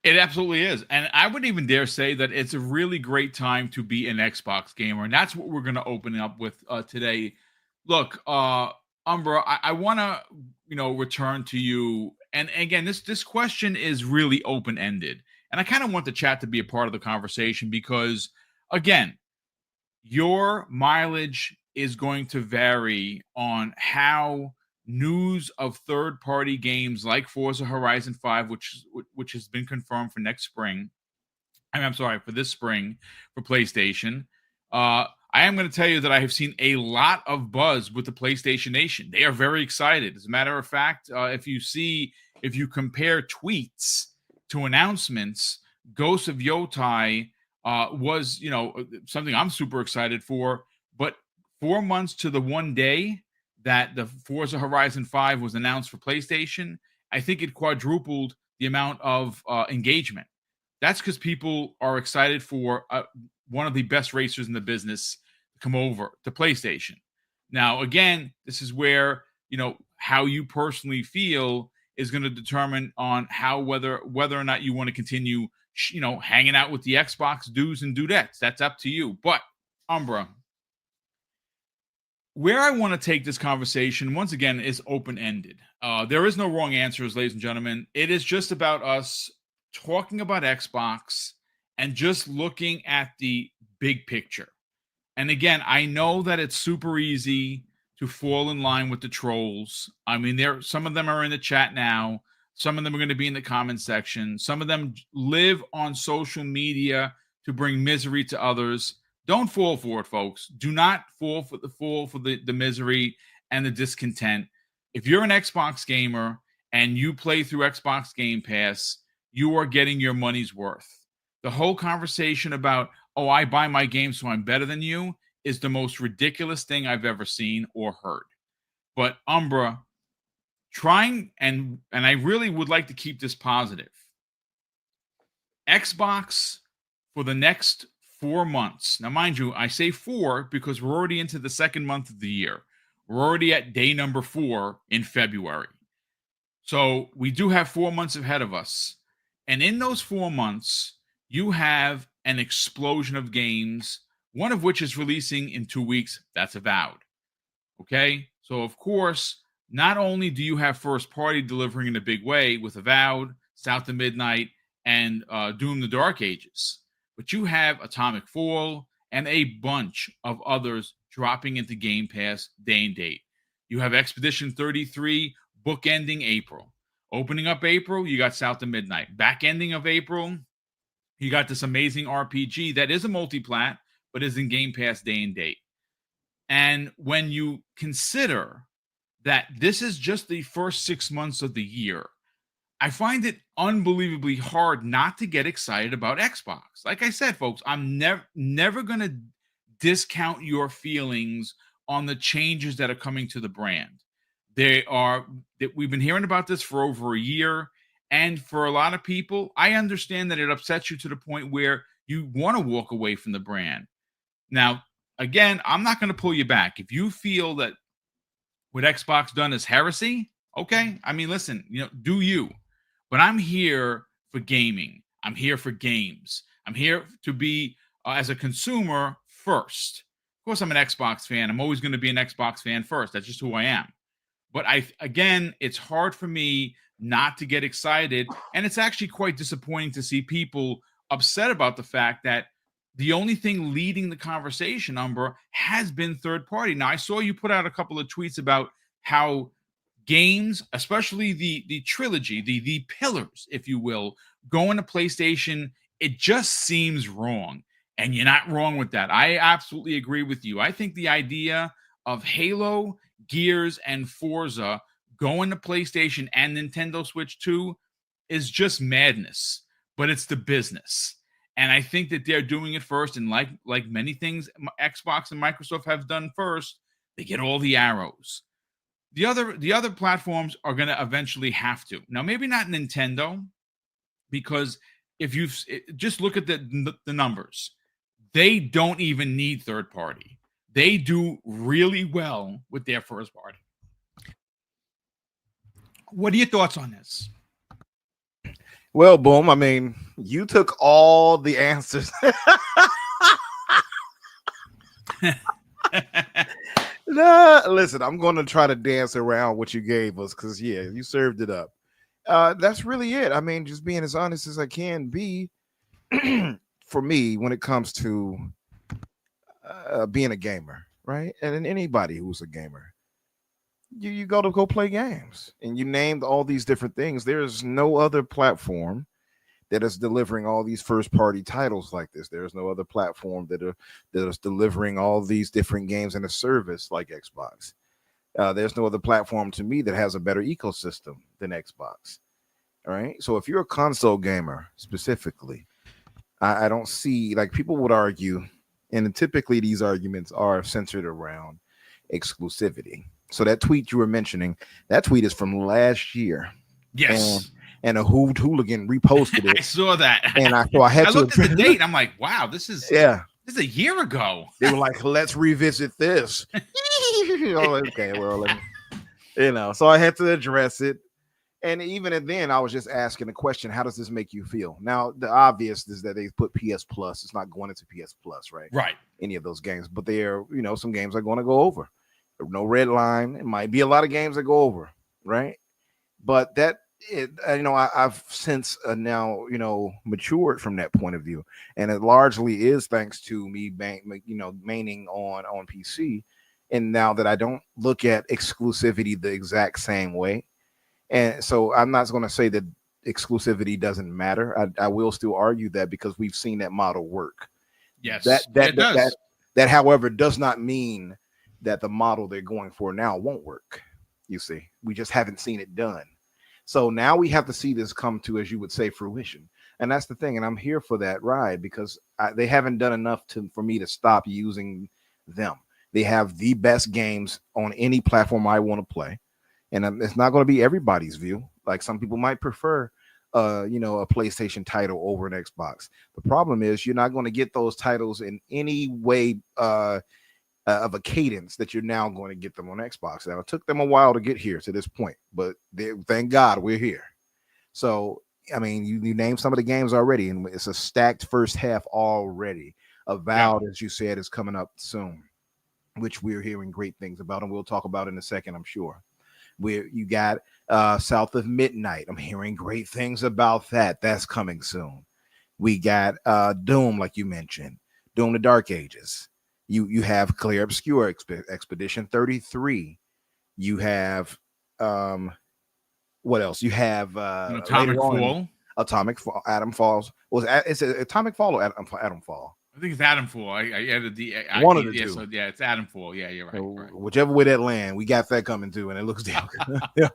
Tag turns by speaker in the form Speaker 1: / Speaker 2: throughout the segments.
Speaker 1: It absolutely is. And I would even dare say that it's a really great time to be an Xbox gamer. And that's what we're going to open up with today. Look, Umbra, I want to, return to you. And again, this question is really open ended. And I kind of want the chat to be a part of the conversation because, again, your mileage is going to vary on how news of third-party games like Forza Horizon 5, which has been confirmed for next spring. I'm sorry, for this spring for PlayStation. I am going to tell you that I have seen a lot of buzz with the PlayStation Nation. They are very excited. As a matter of fact, if you compare tweets to announcements, Ghost of Yotai was, something I'm super excited for. But 4 months to the one day that the Forza Horizon 5 was announced for PlayStation, I think it quadrupled the amount of engagement. That's because people are excited for one of the best racers in the business to come over to PlayStation. Now, again, this is where how you personally feel is going to determine on how whether or not you want to continue, hanging out with the Xbox dudes and dudettes. That's up to you. But Umbra, where I want to take this conversation once again is open ended. There is no wrong answers, ladies and gentlemen. It is just about us talking about Xbox and just looking at the big picture. And again, I know that it's super easy to fall in line with the trolls. I mean, some of them are in the chat now. Some of them are going to be in the comment section. Some of them live on social media to bring misery to others. Don't fall for it, folks. Do not fall for the misery and the discontent. If you're an Xbox gamer and you play through Xbox Game Pass, you are getting your money's worth. The whole conversation about, oh, I buy my game so I'm better than you is the most ridiculous thing I've ever seen or heard. But Umbra, trying and I really would like to keep this positive. Xbox for the next 4 months. Now, mind you, I say 4 because we're already into the second month of the year. We're already at day number 4 in February. So we do have 4 months ahead of us. And in those 4 months, you have an explosion of games, one of which is releasing in 2 weeks. That's Avowed. Okay? So, of course, not only do you have first party delivering in a big way with Avowed, South of Midnight, and Doom the Dark Ages, but you have Atomic Fall and a bunch of others dropping into Game Pass day and date. You have Expedition 33 bookending April. Opening up April, you got South of Midnight. Back ending of April, you got this amazing RPG that is a multi-plat, but is in Game Pass day and date. And when you consider that this is just the first 6 months of the year, I find it unbelievably hard not to get excited about Xbox. Like I said, folks, I'm never going to discount your feelings on the changes that are coming to the brand. We've been hearing about this for over a year. And for a lot of people, I understand that it upsets you to the point where you want to walk away from the brand. Now, again, I'm not going to pull you back. If you feel that what Xbox done is heresy, okay. I mean, listen, do you. But I'm here for gaming. I'm here for games. I'm here to be, as a consumer, first. Of course, I'm an Xbox fan. I'm always going to be an Xbox fan first. That's just who I am. But again, it's hard for me not to get excited. And it's actually quite disappointing to see people upset about the fact that the only thing leading the conversation, Umbra, has been third party. Now, I saw you put out a couple of tweets about how games, especially the trilogy, the pillars, if you will, going to PlayStation, it just seems wrong. And you're not wrong with that. I absolutely agree with you. I think the idea of Halo, Gears, and Forza going to PlayStation and Nintendo Switch 2 is just madness, but it's the business. And I think that they're doing it first. And like many things Xbox and Microsoft have done first, they get all the arrows. The other platforms are going to eventually have to. Now, maybe not Nintendo, because if you just look at the numbers, they don't even need third party. They do really well with their first party. What are your thoughts on this?
Speaker 2: Well, boom. I mean, you took all the answers. Nah, listen, I'm going to try to dance around what you gave us because, yeah, you served it up. That's really it. I mean, just being as honest as I can be for me when it comes to being a gamer, right? And then anybody who's a gamer, you go play games, and you named all these different things. There's no other platform that is delivering all these first party titles like this. There's no other platform that is delivering all these different games in a service like Xbox. There's no other platform to me that has a better ecosystem than Xbox. All right. So if you're a console gamer specifically, I don't see, like, people would argue, and typically these arguments are centered around exclusivity. So that tweet you were mentioning, that tweet is from last year, and
Speaker 1: Yes.
Speaker 2: a hooligan reposted
Speaker 1: I
Speaker 2: it,
Speaker 1: saw that.
Speaker 2: and I had
Speaker 1: I
Speaker 2: to
Speaker 1: looked at the
Speaker 2: address
Speaker 1: date
Speaker 2: it.
Speaker 1: and I'm like, wow, this is
Speaker 2: Yeah,
Speaker 1: a year ago.
Speaker 2: they were like, let's revisit this. Oh, okay, well, so I had to address it. And even then, I was just asking the question, how does this make you feel? Now, the obvious is that they put PS Plus. It's not going into PS Plus, right?
Speaker 1: Right.
Speaker 2: Any of those games, but they're, some games are going to go over. No red line. It might be a lot of games that go over, right? But I've since now, matured from that point of view, and it largely is thanks to me, maining on PC, and now that I don't look at exclusivity the exact same way. And so I'm not going to say that exclusivity doesn't matter. I will still argue that because we've seen that model work. That
Speaker 1: Yes. Yeah,
Speaker 2: that
Speaker 1: it
Speaker 2: that that,
Speaker 1: does.
Speaker 2: that however, does not mean that the model they're going for now won't work. You see, we just haven't seen it done. So now we have to see this come to, as you would say, fruition. And that's the thing. And I'm here for that ride because they haven't done enough for me to stop using them. They have the best games on any platform I want to play, and it's not going to be everybody's view. Like, some people might prefer a PlayStation title over an Xbox. The problem is you're not going to get those titles in any way of a cadence that you're now going to get them on Xbox. Now, it took them a while to get here to this point, but thank God we're here. So, I mean, you named some of the games already, and it's a stacked first half already.
Speaker 1: Yeah.
Speaker 2: Avowed, as you said, is coming up soon, which we're hearing great things about, and we'll talk about in a second, I'm sure. Where you got South of Midnight. I'm hearing great things about that. That's coming soon. We got Doom, like you mentioned, Doom the Dark Ages. You have Clear Obscure Expedition 33. You have what else? You have
Speaker 1: An
Speaker 2: later
Speaker 1: atomic
Speaker 2: on
Speaker 1: fall.
Speaker 2: Atomic Fall, Atom Falls. Is it Atomic Fall or Atom Fall?
Speaker 1: I think it's Adam Fall. I added
Speaker 2: One of the
Speaker 1: yeah,
Speaker 2: two.
Speaker 1: so yeah, it's Adam Fall. Yeah, you're right. Right.
Speaker 2: Whichever way that land, we got that coming too, and it looks damn good.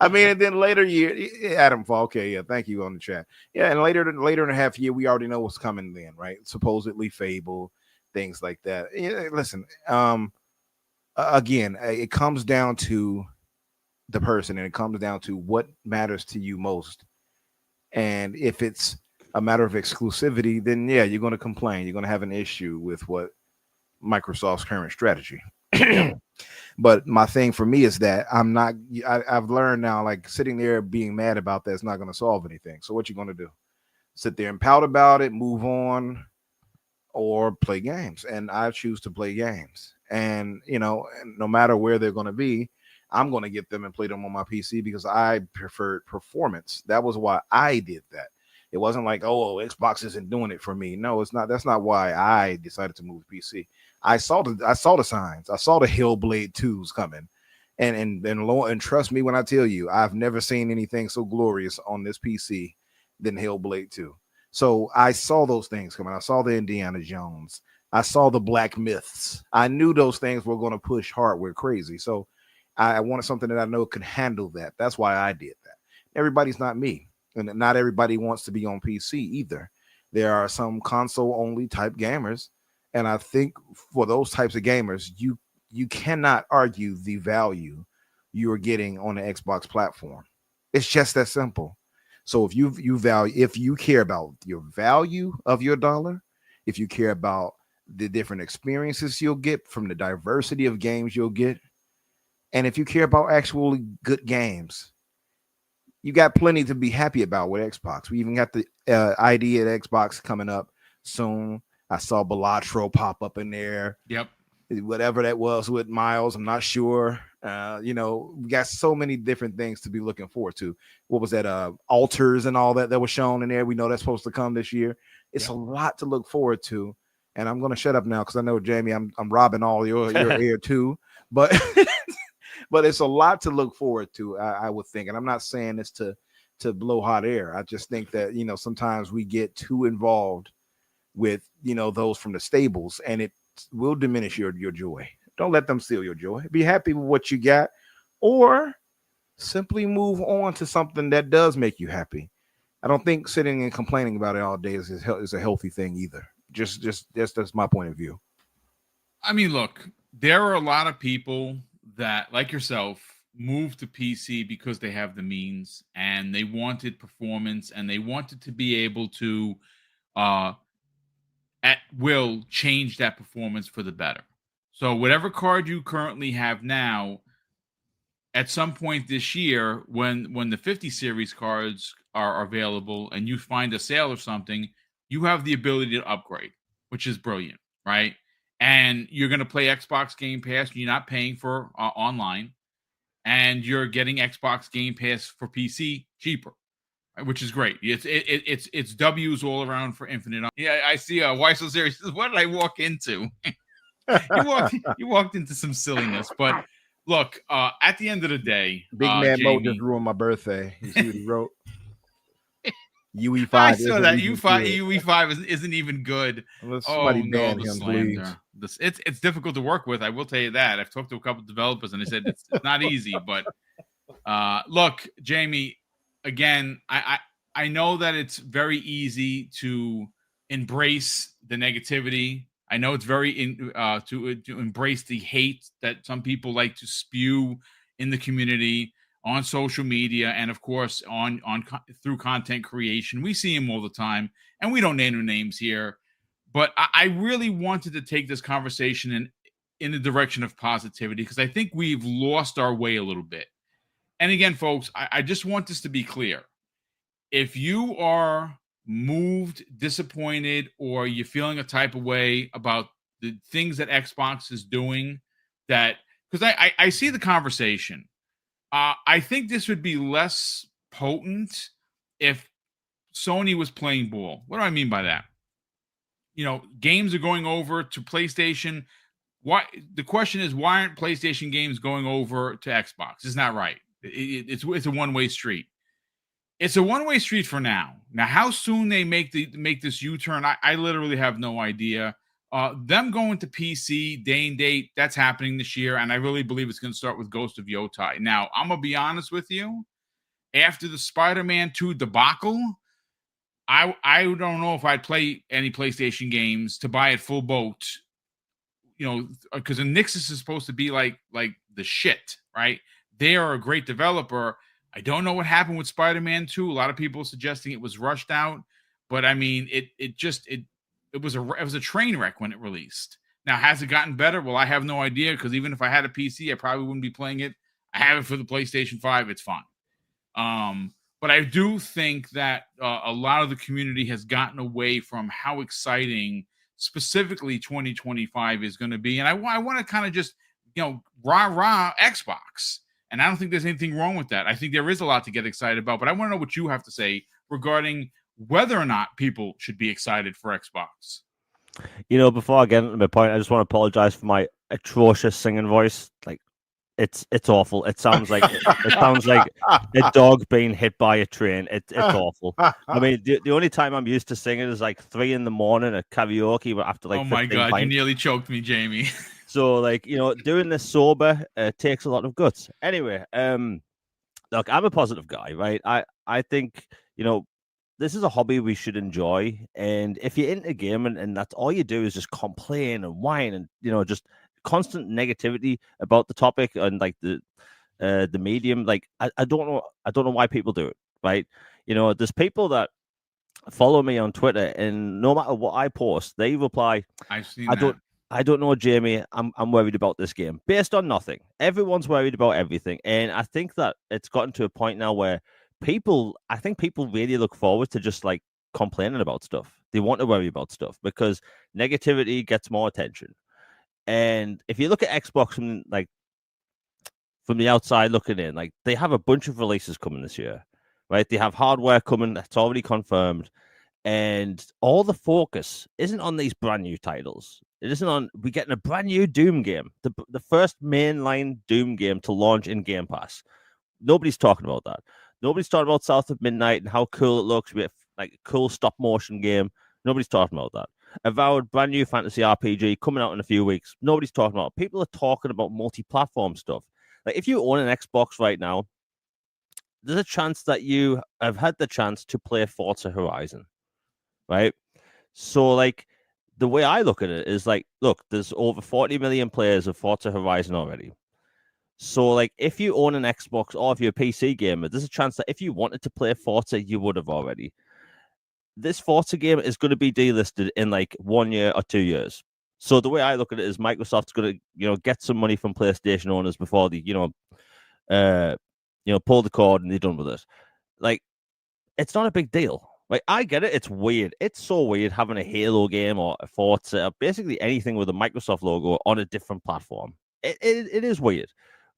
Speaker 2: I mean, and then later year, Adam Fall. Okay, yeah, thank you on the chat. Yeah, and later in a half year, we already know what's coming then, right? Supposedly Fable, things like that. Yeah, listen, again, it comes down to the person, and it comes down to what matters to you most. And if it's a matter of exclusivity, then yeah, you're going to complain. You're going to have an issue with what Microsoft's current strategy. But my thing for me is that I've learned now, like, sitting there being mad about that is not going to solve anything. So what you going to do? Sit there and pout about it, move on, or play games? And I choose to play games. And no matter where they're going to be, I'm going to get them and play them on my PC because I preferred performance. That was why I did that. It wasn't like, oh, Xbox isn't doing it for me. No, it's not. That's not why I decided to move to PC. I saw the signs. I saw the Hellblade 2s coming. And trust me when I tell you, I've never seen anything so glorious on this PC than Hellblade 2. So I saw those things coming. I saw the Indiana Jones. I saw the Black Myths. I knew those things were going to push hardware crazy. So I wanted something that I know could handle that. That's why I did that. Everybody's not me, and not everybody wants to be on PC either. There are some console only type gamers, and I think for those types of gamers, you cannot argue the value you are getting on the Xbox platform. It's just that simple. So if you care about your value of your dollar, if you care about the different experiences you'll get from the diversity of games you'll get, and if you care about actually good games, you got plenty to be happy about with Xbox. We even got the ID at Xbox coming up soon. I saw Balatro pop up in there.
Speaker 1: Yep.
Speaker 2: Whatever that was with Miles, I'm not sure. We got so many different things to be looking forward to. What was that? Altars and all that was shown in there. We know that's supposed to come this year. It's a lot to look forward to. And I'm going to shut up now because I know, Jamie, I'm robbing all your ear too. But but it's a lot to look forward to, I would think. And I'm not saying this to blow hot air. I just think that, sometimes we get too involved with, those from the stables, and it will diminish your joy. Don't let them steal your joy. Be happy with what you got, or simply move on to something that does make you happy. I don't think sitting and complaining about it all day is a healthy thing either. Just that's my point of view.
Speaker 1: I mean, look, there are a lot of people that, like yourself, moved to PC because they have the means and they wanted performance and they wanted to be able to, at will, change that performance for the better. So, whatever card you currently have now, at some point this year, when the 50 series cards are available and you find a sale or something, you have the ability to upgrade, which is brilliant, right? And you're going to play Xbox Game Pass. You're not paying for online, and you're getting Xbox Game Pass for PC cheaper, which is great. It's W's all around for Infinite. Yeah, I see. Why so serious? What did I walk into? you walked into some silliness, but look, at the end of the day,
Speaker 2: Big Man Mo
Speaker 1: Jamie,
Speaker 2: just ruined my birthday. You see what he wrote? UE5.
Speaker 1: I saw that UE5 isn't even good.
Speaker 2: Unless
Speaker 1: Oh
Speaker 2: somebody
Speaker 1: no,
Speaker 2: ban
Speaker 1: the
Speaker 2: him,
Speaker 1: slander.
Speaker 2: please.
Speaker 1: It's difficult to work with. I will tell you that. I've talked to a couple of developers and they said it's not easy. But look, Jamie, again, I know that it's very easy to embrace the negativity. I know it's very to embrace the hate that some people like to spew in the community, on social media, and of course through content creation. We see them all the time, and we don't name their names here. But I really wanted to take this conversation in the direction of positivity, because I think we've lost our way a little bit. And again, folks, I just want this to be clear. If you are moved, disappointed, or you're feeling a type of way about the things that Xbox is doing, that because I see the conversation. I think this would be less potent if Sony was playing ball. What do I mean by that? Games are going over to PlayStation. Why? The question is, why aren't PlayStation games going over to Xbox? It's not right. It's a one-way street. It's a one-way street for now. Now, how soon they make this U-turn, I literally have no idea. Them going to PC day and date, that's happening this year, and I really believe it's going to start with Ghost of Yotai. Now, I'm going to be honest with you. After the Spider-Man 2 debacle, I don't know if I'd play any PlayStation games to buy it full boat, because the Nixus is supposed to be like the shit, right? They are a great developer. I don't know what happened with Spider-Man 2. A lot of people suggesting it was rushed out, but I mean, it was a train wreck when it released. Now, has it gotten better? Well, I have no idea, because even if I had a PC, I probably wouldn't be playing it. I have it for the PlayStation 5. It's fine. But I do think that a lot of the community has gotten away from how exciting specifically 2025 is going to be. And I want to kind of just, rah Xbox. And I don't think there's anything wrong with that. I think there is a lot to get excited about, but I want to know what you have to say regarding whether or not people should be excited for Xbox.
Speaker 3: Before I get into my point, I just want to apologize for my atrocious singing voice. Like, it's awful. It sounds like a dog being hit by a train. It's awful. I mean, the only time I'm used to singing is like 3 a.m. at karaoke, but after like,
Speaker 1: oh my god,
Speaker 3: pints.
Speaker 1: You nearly choked me, Jamie.
Speaker 3: So doing this sober takes a lot of guts. Anyway, look, I'm a positive guy, right? I think this is a hobby we should enjoy, and if you're into gaming and that's all you do is just complain and whine and just constant negativity about the topic and like the medium, like I don't know why people do it, right? There's people that follow me on Twitter, and no matter what I post, they reply,
Speaker 1: I've seen
Speaker 3: I don't know, Jamie. I'm worried about this game based on nothing. Everyone's worried about everything, and I think that it's gotten to a point now where I think people really look forward to just like complaining about stuff. They want to worry about stuff because negativity gets more attention. And if you look at Xbox from the outside looking in, like they have a bunch of releases coming this year, right? They have hardware coming that's already confirmed, and all the focus isn't on these brand new titles. It isn't on we're getting a brand new Doom game, the first mainline Doom game to launch in Game Pass. Nobody's talking about that. Nobody's talking about South of Midnight and how cool it looks. We have like a cool stop motion game. Nobody's talking about that. Avowed, brand new fantasy RPG coming out in a few weeks. Nobody's talking about it. People are talking about multi-platform stuff. Like if you own an Xbox right now, there's a chance that you have had the chance to play Forza Horizon, right? So like the way I look at it is like, look, there's over 40 million players of Forza Horizon already. So, like, if you own an Xbox or if you're a PC gamer, there's a chance that if you wanted to play Forza, you would have already. This Forza game is going to be delisted in like 1 year or 2 years. So the way I look at it is Microsoft's going to, get some money from PlayStation owners before they, pull the cord and they're done with it. Like, it's not a big deal. Like, I get it. It's weird. It's so weird having a Halo game or a Forza, or basically anything with a Microsoft logo on a different platform. It is weird.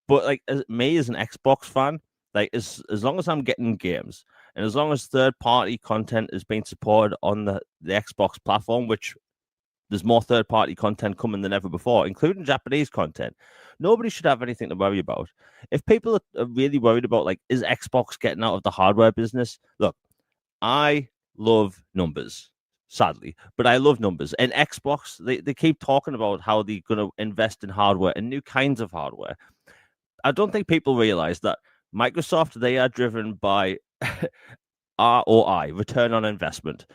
Speaker 3: But like as an Xbox fan, like as long as I'm getting games and as long as third-party content is being supported on the Xbox platform, which there's more third-party content coming than ever before, including Japanese content, nobody should have anything to worry about. If people are really worried about like, is Xbox getting out of the hardware business? Look, I love numbers, sadly, but I love numbers. And Xbox, they keep talking about how they're going to invest in hardware and new kinds of hardware. I don't think people realize that Microsoft, they are driven by ROI, return on investment.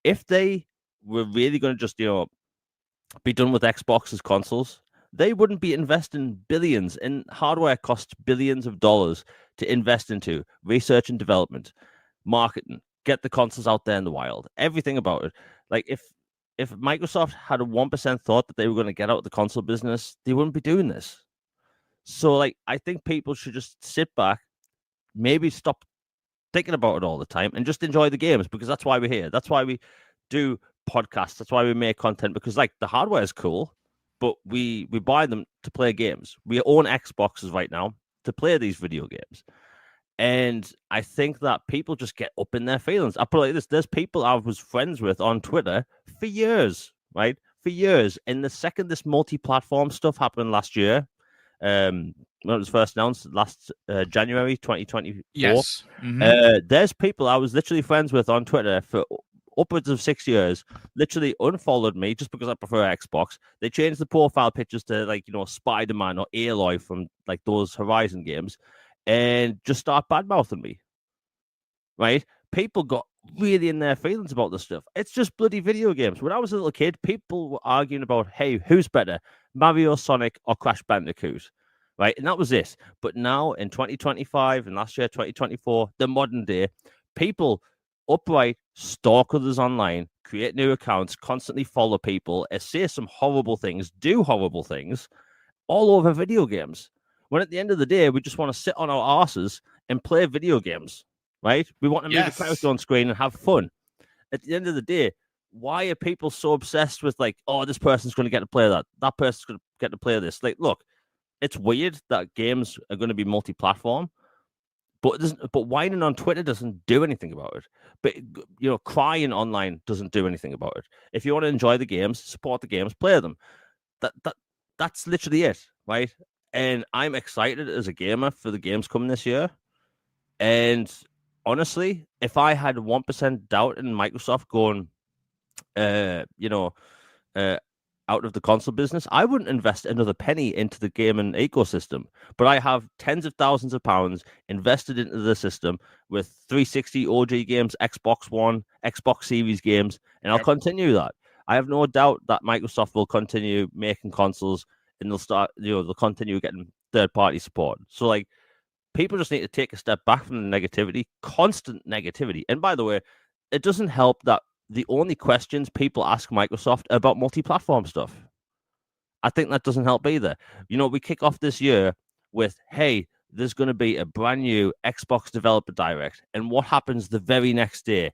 Speaker 3: If they were really going to just, be done with Xbox's consoles, they wouldn't be investing billions in hardware. Costs billions of dollars to invest into research and development, marketing, get the consoles out there in the wild, everything about it. Like if Microsoft had a 1% thought that they were going to get out of the console business, they wouldn't be doing this. So, like, I think people should just sit back, maybe stop thinking about it all the time and just enjoy the games, because that's why we're here. That's why we do podcasts. That's why we make content, because, like, the hardware is cool, but we buy them to play games. We own Xboxes right now to play these video games. And I think that people just get up in their feelings. I put it like this. There's people I was friends with on Twitter for years, right? For years. And the second this multi-platform stuff happened last year, when it was first announced last January 2024.
Speaker 1: Yes. Mm-hmm.
Speaker 3: There's people I was literally friends with on Twitter for upwards of 6 years, literally unfollowed me just because I prefer Xbox. They changed the profile pictures to like, Spider-Man or Aloy from like those Horizon games and just start bad-mouthing me, right? People got really in their feelings about this stuff. It's just bloody video games. When I was a little kid, people were arguing about, hey, who's better, Mario, Sonic, or Crash Bandicoot, right? And that was it. But now in 2025 and last year, 2024, the modern day, people upright stalk others online, create new accounts, constantly follow people, say some horrible things, do horrible things, all over video games. When at the end of the day, we just want to sit on our asses and play video games, right? We want to move the character on screen and have fun. At the end of the day, why are people so obsessed with like, oh, this person's going to get to play that, that person's going to get to play this? Like, look, it's weird that games are going to be multi-platform, but whining on Twitter doesn't do anything about it. But crying online doesn't do anything about it. If you want to enjoy the games, support the games, play them. That's literally it, right? And I'm excited as a gamer for the games coming this year. And honestly, if I had 1% doubt in Microsoft going, out of the console business, I wouldn't invest another penny into the gaming ecosystem. But I have tens of thousands of pounds invested into the system with 360 OG games, Xbox One, Xbox Series games, and I'll continue that. I have no doubt that Microsoft will continue making consoles and they'll continue getting third-party support. So, like, people just need to take a step back from the negativity, constant negativity. And by the way, it doesn't help that the only questions people ask Microsoft are about multi-platform stuff. I think that doesn't help either. We kick off this year with, hey, there's going to be a brand new Xbox Developer Direct. And what happens the very next day?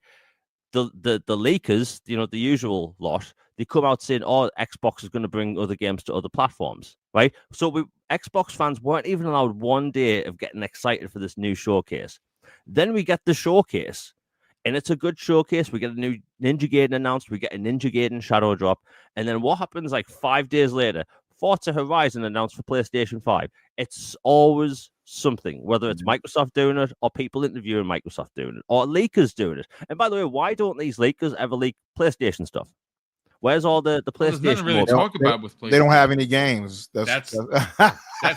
Speaker 3: The leakers, the usual lot, they come out saying, "Oh, Xbox is going to bring other games to other platforms," right? So Xbox fans weren't even allowed one day of getting excited for this new showcase. Then we get the showcase, and it's a good showcase. We get a new Ninja Gaiden announced. We get a Ninja Gaiden Shadow Drop, and then what happens? Like 5 days later, Forza Horizon announced for PlayStation 5. It's always something, whether it's Microsoft doing it or people interviewing Microsoft doing it or leakers doing it. And by the way, why don't these leakers ever leak PlayStation stuff? Where's all the
Speaker 1: Well, there's nothing
Speaker 3: PlayStation
Speaker 1: really to
Speaker 3: mode?
Speaker 1: talk about with PlayStation.
Speaker 2: They don't have any games.
Speaker 1: That's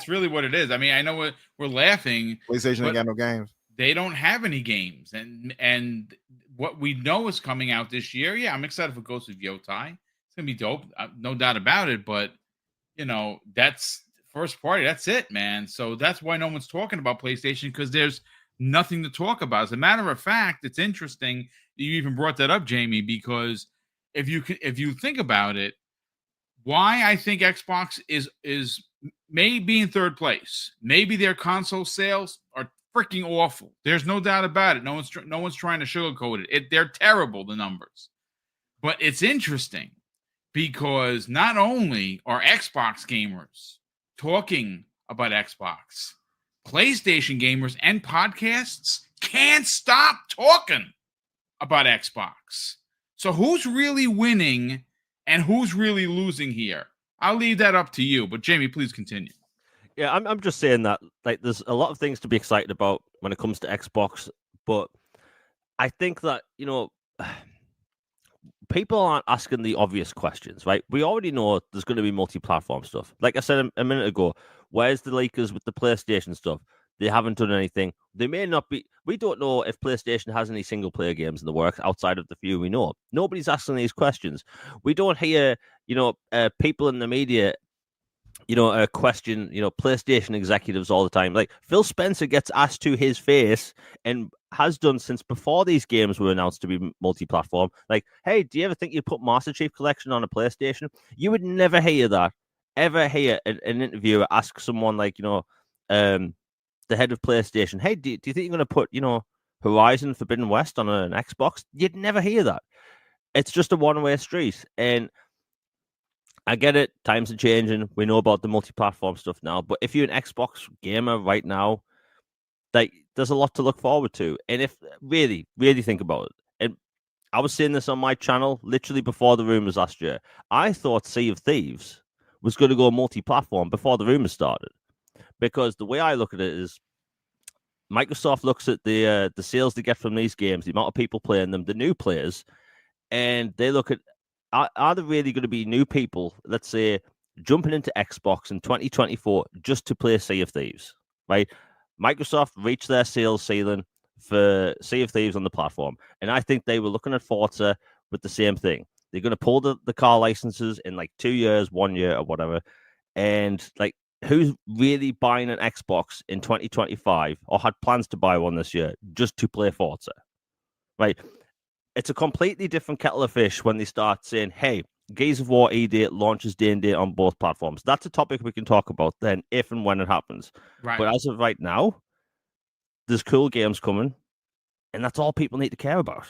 Speaker 1: really what it is. I mean, I know we're laughing.
Speaker 2: PlayStation ain't got no games.
Speaker 1: They don't have any games, and what we know is coming out this year. Yeah, I'm excited for Ghost of Yotai. It's gonna be dope, no doubt about it. But that's first party. That's it, man. So that's why no one's talking about PlayStation, because there's nothing to talk about. As a matter of fact, it's interesting you even brought that up, Jamie, because if you think about it, why I think Xbox is maybe in third place. Maybe their console sales are freaking awful. There's no doubt about it. No one's trying to sugarcoat it. They're terrible, the numbers. But it's interesting because not only are Xbox gamers talking about Xbox, PlayStation gamers and podcasts can't stop talking about Xbox. So who's really winning and who's really losing here? I'll leave that up to you. But Jamie, please continue.
Speaker 3: Yeah, I'm just saying that there's a lot of things to be excited about when it comes to Xbox, but I think that people aren't asking the obvious questions, right? We already know there's going to be multi-platform stuff. Like I said a minute ago, where's the leakers with the PlayStation stuff? They haven't done anything. They may not be. We don't know if PlayStation has any single-player games in the works outside of the few we know. Nobody's asking these questions. We don't hear, people in the media, question, PlayStation executives all the time. Like Phil Spencer gets asked to his face and has done since before these games were announced to be multi-platform. Like, hey, do you ever think you'd put Master Chief Collection on a PlayStation? You would never hear that. Ever hear an interviewer ask someone like, the head of PlayStation, hey, do you think you're going to put, Horizon Forbidden West on an Xbox? You'd never hear that. It's just a one-way street. And I get it. Times are changing. We know about the multi-platform stuff now. But if you're an Xbox gamer right now, there's a lot to look forward to. And if really, really think about it, and I was saying this on my channel literally before the rumors last year, I thought Sea of Thieves was going to go multi-platform before the rumors started. Because the way I look at it is Microsoft looks at the sales they get from these games, the amount of people playing them, the new players, and they look at, are there really going to be new people, let's say, jumping into Xbox in 2024 just to play Sea of Thieves, right? Microsoft reached their sales ceiling for Sea of Thieves on the platform, and I think they were looking at Forza with the same thing. They're going to pull the car licenses in like 2 years, 1 year, or whatever, and who's really buying an Xbox in 2025 or had plans to buy one this year just to play Forza, right? It's a completely different kettle of fish when they start saying, hey, Gears of War E-Date launches day and date on both platforms. That's a topic we can talk about then if and when it happens. Right. But as of right now, there's cool games coming, and that's all people need to care about.